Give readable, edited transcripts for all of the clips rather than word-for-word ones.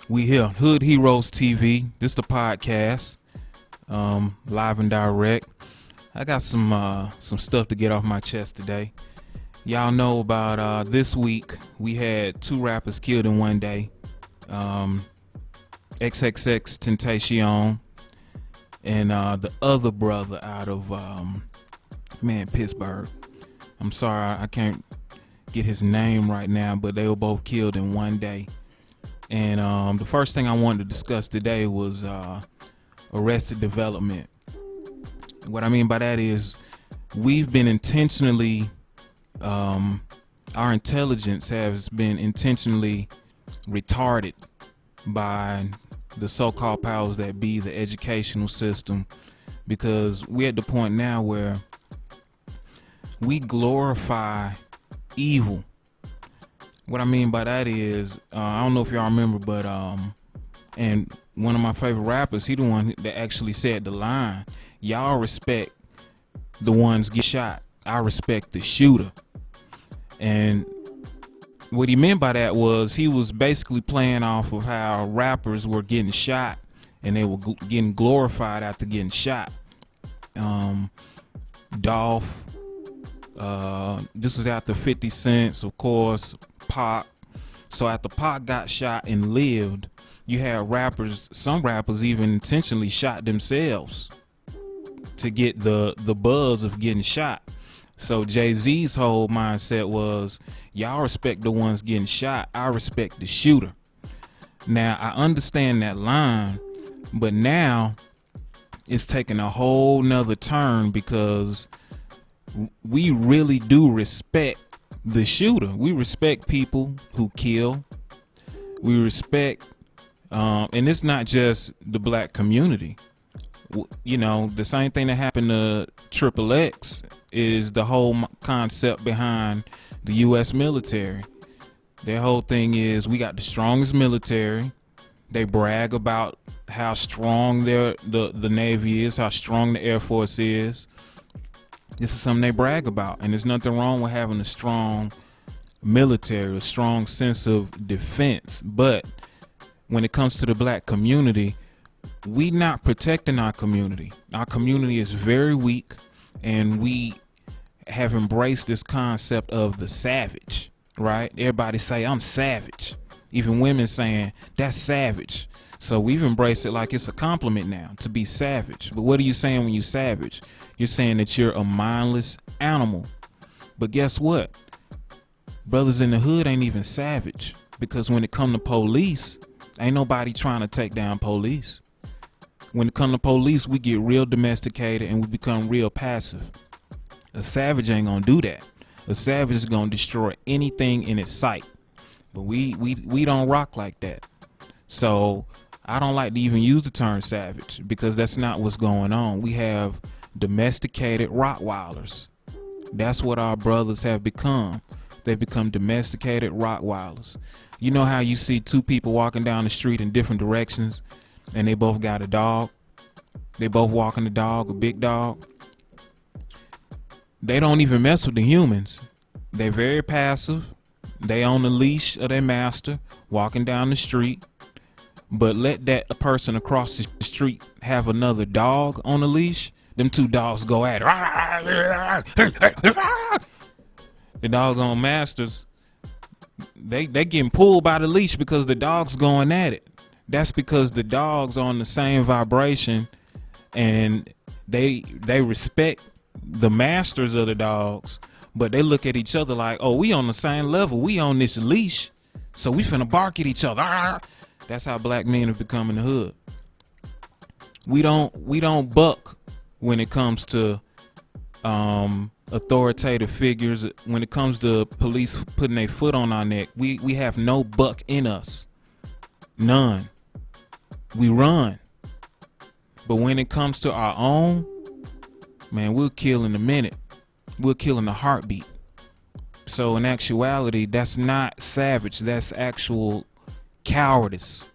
We here, Hood Heroes TV. This the podcast, live and direct. I got some stuff to get off my chest today. Y'all know about this week we had 2 rappers killed in one day. XXX Tentacion and the other brother out of Pittsburgh. I'm sorry I can't get his name right now, but they were both killed in one day. And the first thing I wanted to discuss today was Arrested Development. What I mean by that is we've been intentionally, our intelligence has been intentionally retarded by the so-called powers that be, the educational system, because we're at the point now where we glorify evil. What I mean by that is, I don't know if y'all remember, but and one of my favorite rappers, he the one that actually said the line, y'all respect the ones get shot, I respect the shooter. And what he meant by that was he was basically playing off of how rappers were getting shot and they were getting glorified after getting shot. Dolph, this was after 50 Cent, of course, Pac. So after Pac got shot and lived, you had rappers, some rappers even intentionally shot themselves to get the buzz of getting shot. So Jay-Z's whole mindset was, y'all respect the ones getting shot, I respect the shooter. Now I understand that line, but now it's taking a whole nother turn because we really do respect the shooter. We respect people who kill. We respect, and it's not just the black community. You know, the same thing that happened to XXX is the whole concept behind the U.S. military. Their whole thing is we got the strongest military. They brag about how strong the Navy is, how strong the Air Force is. This is something they brag about, and there's nothing wrong with having a strong military, a strong sense of defense. But when it comes to the black community, we not protecting our community. Our community is very weak, and we have embraced this concept of the savage, right? Everybody say, I'm savage. Even women saying, that's savage. So we've embraced it like it's a compliment now to be savage. But what are you saying when you savage? You're saying that you're a mindless animal. But guess what? Brothers in the hood ain't even savage, because when it come to police, ain't nobody trying to take down police. When it come to police, we get real domesticated and we become real passive. A savage ain't gonna do that. A savage is gonna destroy anything in its sight. But we don't rock like that. So I don't like to even use the term savage, because that's not what's going on. We have domesticated Rottweilers. That's what our brothers have become. They've become domesticated Rottweilers. You know how you see 2 people walking down the street in different directions and they both got a dog? They both walking the dog, a big dog. They don't even mess with the humans. They're very passive. They on the leash of their master, walking down the street. But let that person across the street have another dog on the leash, them 2 dogs go at it. The doggone masters, they getting pulled by the leash because the dog's going at it. That's because the dogs are on the same vibration, and they respect the masters of the dogs, but they look at each other like, oh, we on the same level, we on this leash, so we finna bark at each other. That's how black men have become in the hood. We don't buck when it comes to authoritative figures. When it comes to police putting their foot on our neck, we have no buck in us. None. We run. But when it comes to our own, man, we'll kill in a minute. We'll kill in a heartbeat. So in actuality, that's not savage. That's actual cowardice.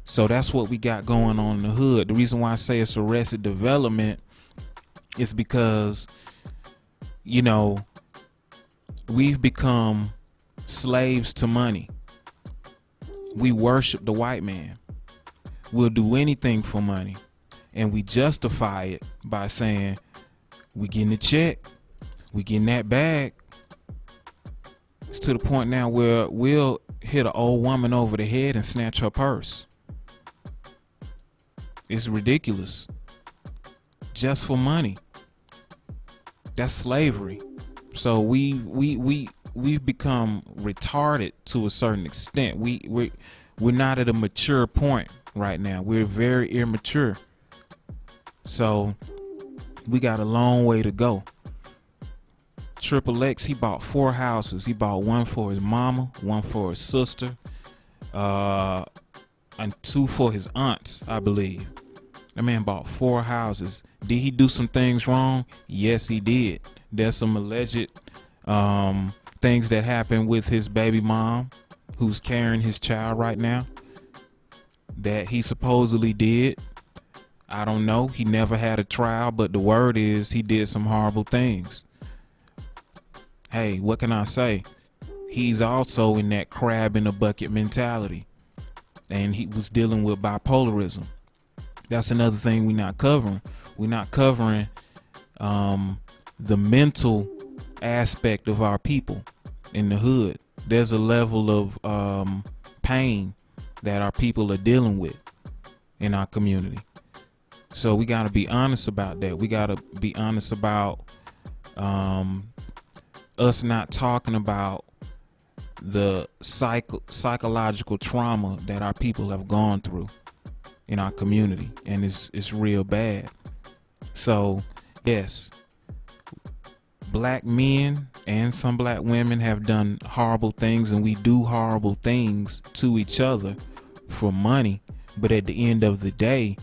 So that's what we got going on in the hood. The reason why I say it's Arrested Development is because, you know, we've become slaves to money. We worship the white man. We'll do anything for money. And we justify it by saying, we getting a check, we getting that bag. It's to the point now where we'll hit an old woman over the head and snatch her purse. It's ridiculous. Just for money. That's slavery. So we've become retarded to a certain extent. We're not at a mature point right now. We're very immature. So we got a long way to go. XXX, he bought 4 houses. He bought one for his mama, one for his sister, and 2 for his aunts, I believe. That man bought 4 houses. Did he do some things wrong? Yes, he did. There's some alleged things that happened with his baby mom, who's carrying his child right now, that he supposedly did. I don't know. He never had a trial, but the word is he did some horrible things. Hey, what can I say? He's also in that crab in a bucket mentality, and he was dealing with bipolarism. That's another thing we're not covering. We're not covering the mental aspect of our people in the hood. There's a level of pain that our people are dealing with in our community. So we got to be honest about that. We got to be honest about us not talking about the psychological trauma that our people have gone through in our community, and it's real bad. So yes, black men and some black women have done horrible things, and we do horrible things to each other for money. But at the end of the day,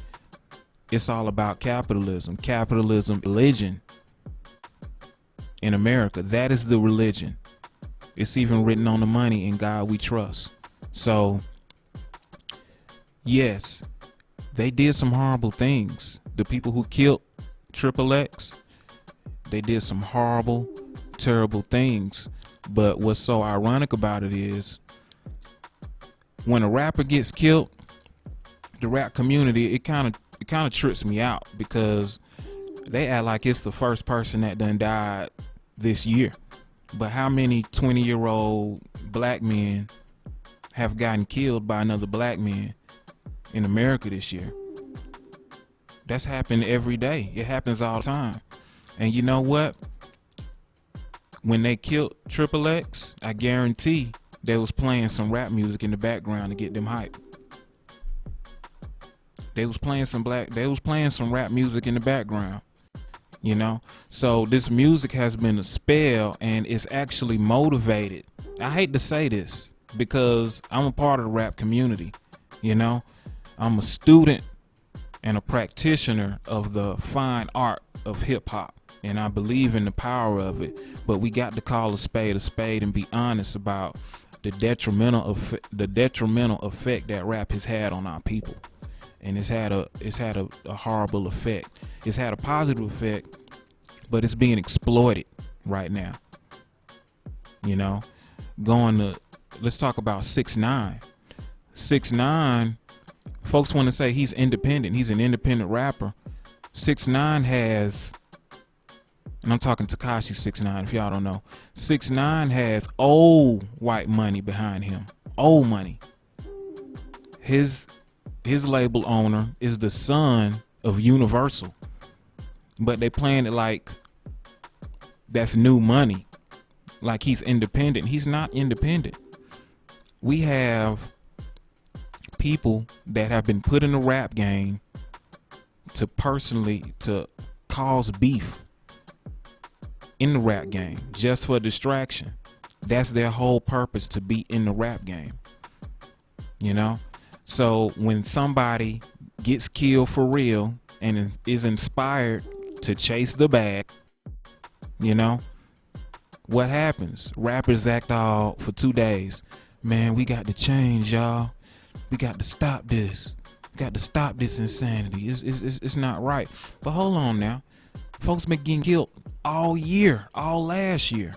it's all about capitalism. Capitalism, religion in America. That is the religion. It's even written on the money, in God we trust. So yes, they did some horrible things. The people who killed XXX, they did some horrible, terrible things. But what's so ironic about it is, when a rapper gets killed, the rap community, it kind of trips me out, because they act like it's the first person that done died this year. But how many 20-year-old black men have gotten killed by another black man in America this year? That's happened every day. It happens all the time. And you know what? When they killed XXX, I guarantee they was playing some rap music in the background to get them hyped. They was playing some rap music in the background, you know? So this music has been a spell, and it's actually motivated. I hate to say this, because I'm a part of the rap community, you know? I'm a student and a practitioner of the fine art of hip hop, and I believe in the power of it. But we got to call a spade and be honest about the detrimental effect that rap has had on our people. And it's had a horrible effect. It's had a positive effect, but it's being exploited right now. You know, let's talk about 6ix9ine. 6ix9ine, folks want to say he's independent. He's an independent rapper. 6ix9ine has, and I'm talking Tekashi 6ix9ine, if y'all don't know. 6ix9ine has old white money behind him. Old money. His label owner is the son of Universal, but they playing it like that's new money, like he's independent. He's not independent. We have people that have been put in the rap game to cause beef in the rap game just for distraction. That's their whole purpose, to be in the rap game, you know? So when somebody gets killed for real and is inspired to chase the bag, you know, what happens? Rappers act all for 2 days. Man, we got to change, y'all. We got to stop this. We got to stop this insanity. It's not right. But hold on now. Folks been getting killed all year, all last year.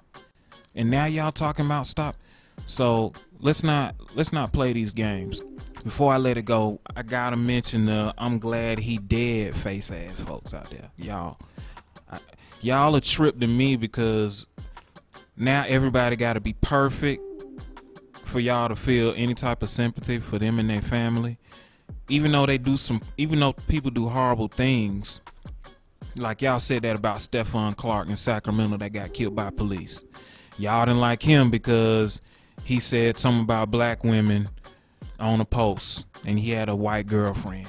And now y'all talking about stop. So let's not play these games. Before I let it go, I gotta mention the "I'm glad he dead" face ass folks out there, y'all a trip to me because now everybody gotta be perfect for y'all to feel any type of sympathy for them and their family. Even though people do horrible things, like y'all said that about Stephon Clark in Sacramento that got killed by police. Y'all didn't like him because he said something about black women on a post and he had a white girlfriend.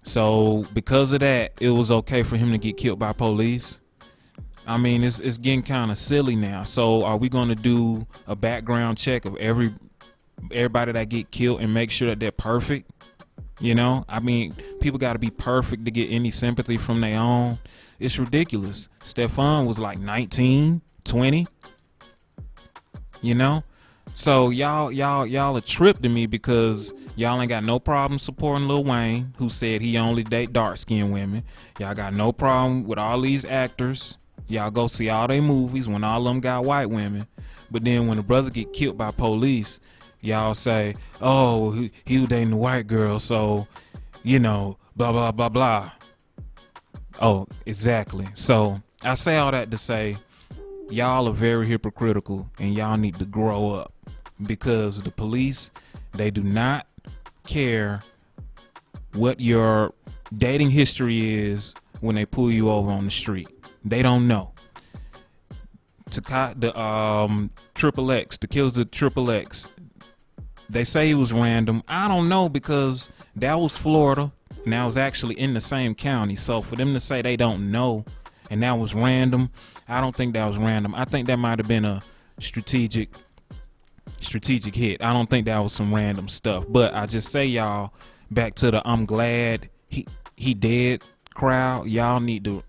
So because of that, it was okay for him to get killed by police. I mean, it's getting kind of silly now. So are we going to do a background check of everybody that get killed and make sure that they're perfect? You know, I mean, people got to be perfect to get any sympathy from their own. It's ridiculous. Stephon was like 19, 20. You know, so y'all a trip to me because y'all ain't got no problem supporting Lil Wayne, who said he only date dark-skinned women. Y'all got no problem with all these actors. Y'all go see all their movies when all of them got white women. But then when a brother get killed by police, y'all say, oh, he was dating a white girl, so, you know, blah, blah, blah, blah. Oh, exactly. So I say all that to say, y'all are very hypocritical and y'all need to grow up, because the police, they do not care what your dating history is when they pull you over on the street. They don't know. The XXX, the killers of XXX, they say it was random. I don't know, because that was Florida and that was actually in the same county. So for them to say they don't know and that was random, I don't think that was random. I think that might have been a strategic hit. I don't think that was some random stuff. But I just say, y'all, back to the I'm glad he dead crowd, y'all need to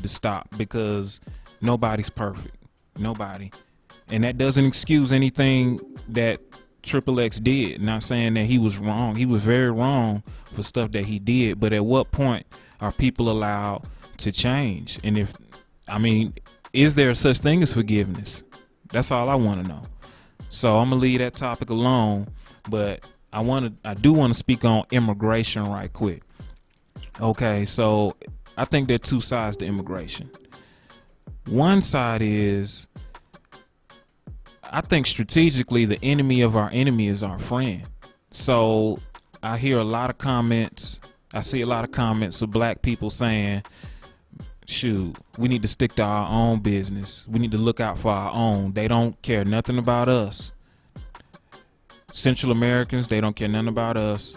stop, because nobody's perfect. Nobody. And that doesn't excuse anything that XXX did. Not saying that he was wrong. He was very wrong for stuff that he did. But at what point are people allowed to change? And is there such thing as forgiveness? That's all I want to know. So I'm gonna leave that topic alone, but I do want to speak on immigration right quick. Okay, so I think there are two sides to immigration. One side is, I think strategically the enemy of our enemy is our friend. So I hear a lot of comments. I see a lot of comments of black people saying, shoot, we need to stick to our own business. We need to look out for our own. They don't care nothing about us. Central Americans, they don't care nothing about us.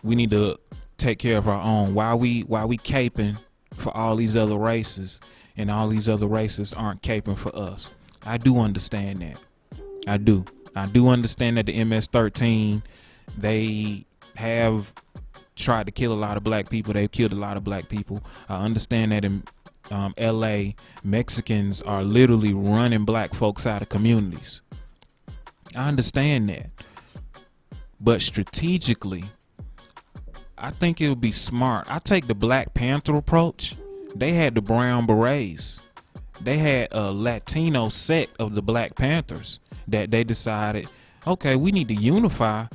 We need to take care of our own. Why we caping for all these other races, and all these other races aren't caping for us? I do understand that. I do understand that the MS-13, they have tried to kill a lot of black people. They've killed a lot of black people. I understand that in LA, Mexicans are literally running black folks out of communities. I understand that. But strategically, I think it would be smart. I take the Black Panther approach. They had the Brown Berets. They had a Latino sect of the Black Panthers that they decided, okay, we need to unify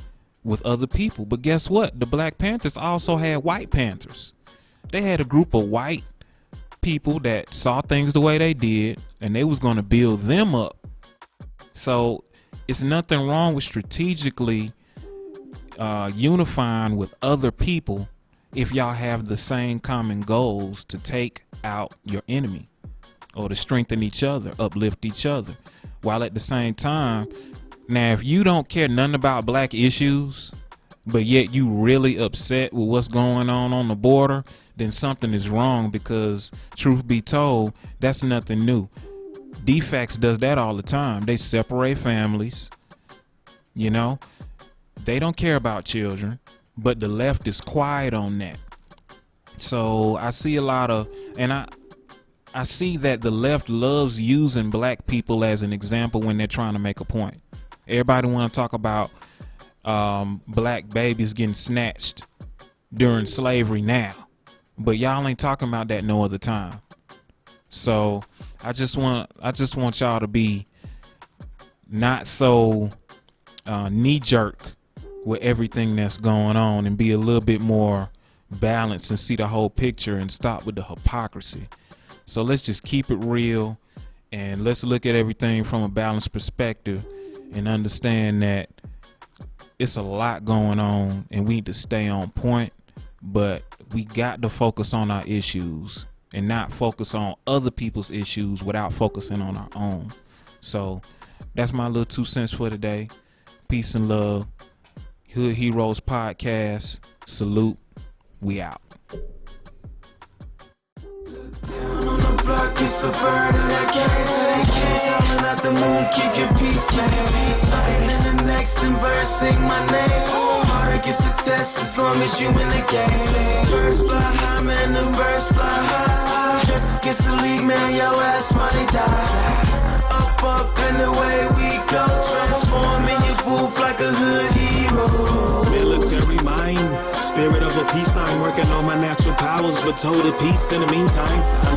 with other people. But guess what? The Black Panthers also had White Panthers. They had a group of white people that saw things the way they did, and they was going to build them up. So it's nothing wrong with strategically unifying with other people if y'all have the same common goals to take out your enemy, or to strengthen each other, uplift each other, while at the same time, now if you don't care nothing about black issues, but yet you really upset with what's going on the border, then something is wrong, because truth be told, that's nothing new. DFACS does that all the time. They separate families, you know. They don't care about children, but the left is quiet on that. So I see a lot of, and I see that the left loves using black people as an example when they're trying to make a point. Everybody want to talk about black babies getting snatched during slavery now, but y'all ain't talking about that no other time. So I just want y'all to be not so knee jerk with everything that's going on, and be a little bit more balanced and see the whole picture and stop with the hypocrisy. So let's just keep it real, and let's look at everything from a balanced perspective and understand that it's a lot going on and we need to stay on point, but we got to focus on our issues and not focus on other people's issues without focusing on our own. So that's my little 2 cents for today. Peace and love. Hood Heroes Podcast. Salute. We out. Down on the block, it's a bird of that cage. Howling at the moon, keep your peace, man. In the next and birds sing my name. Harder gets the test as long as you in the game. Birds fly high, man, the birds fly high. Justice gets the league, man, your ass might die. Up, and away we go. Transform in your booth like a hood hero. Military mind, spirit of a peace sign. Working on my natural powers for total peace in the meantime.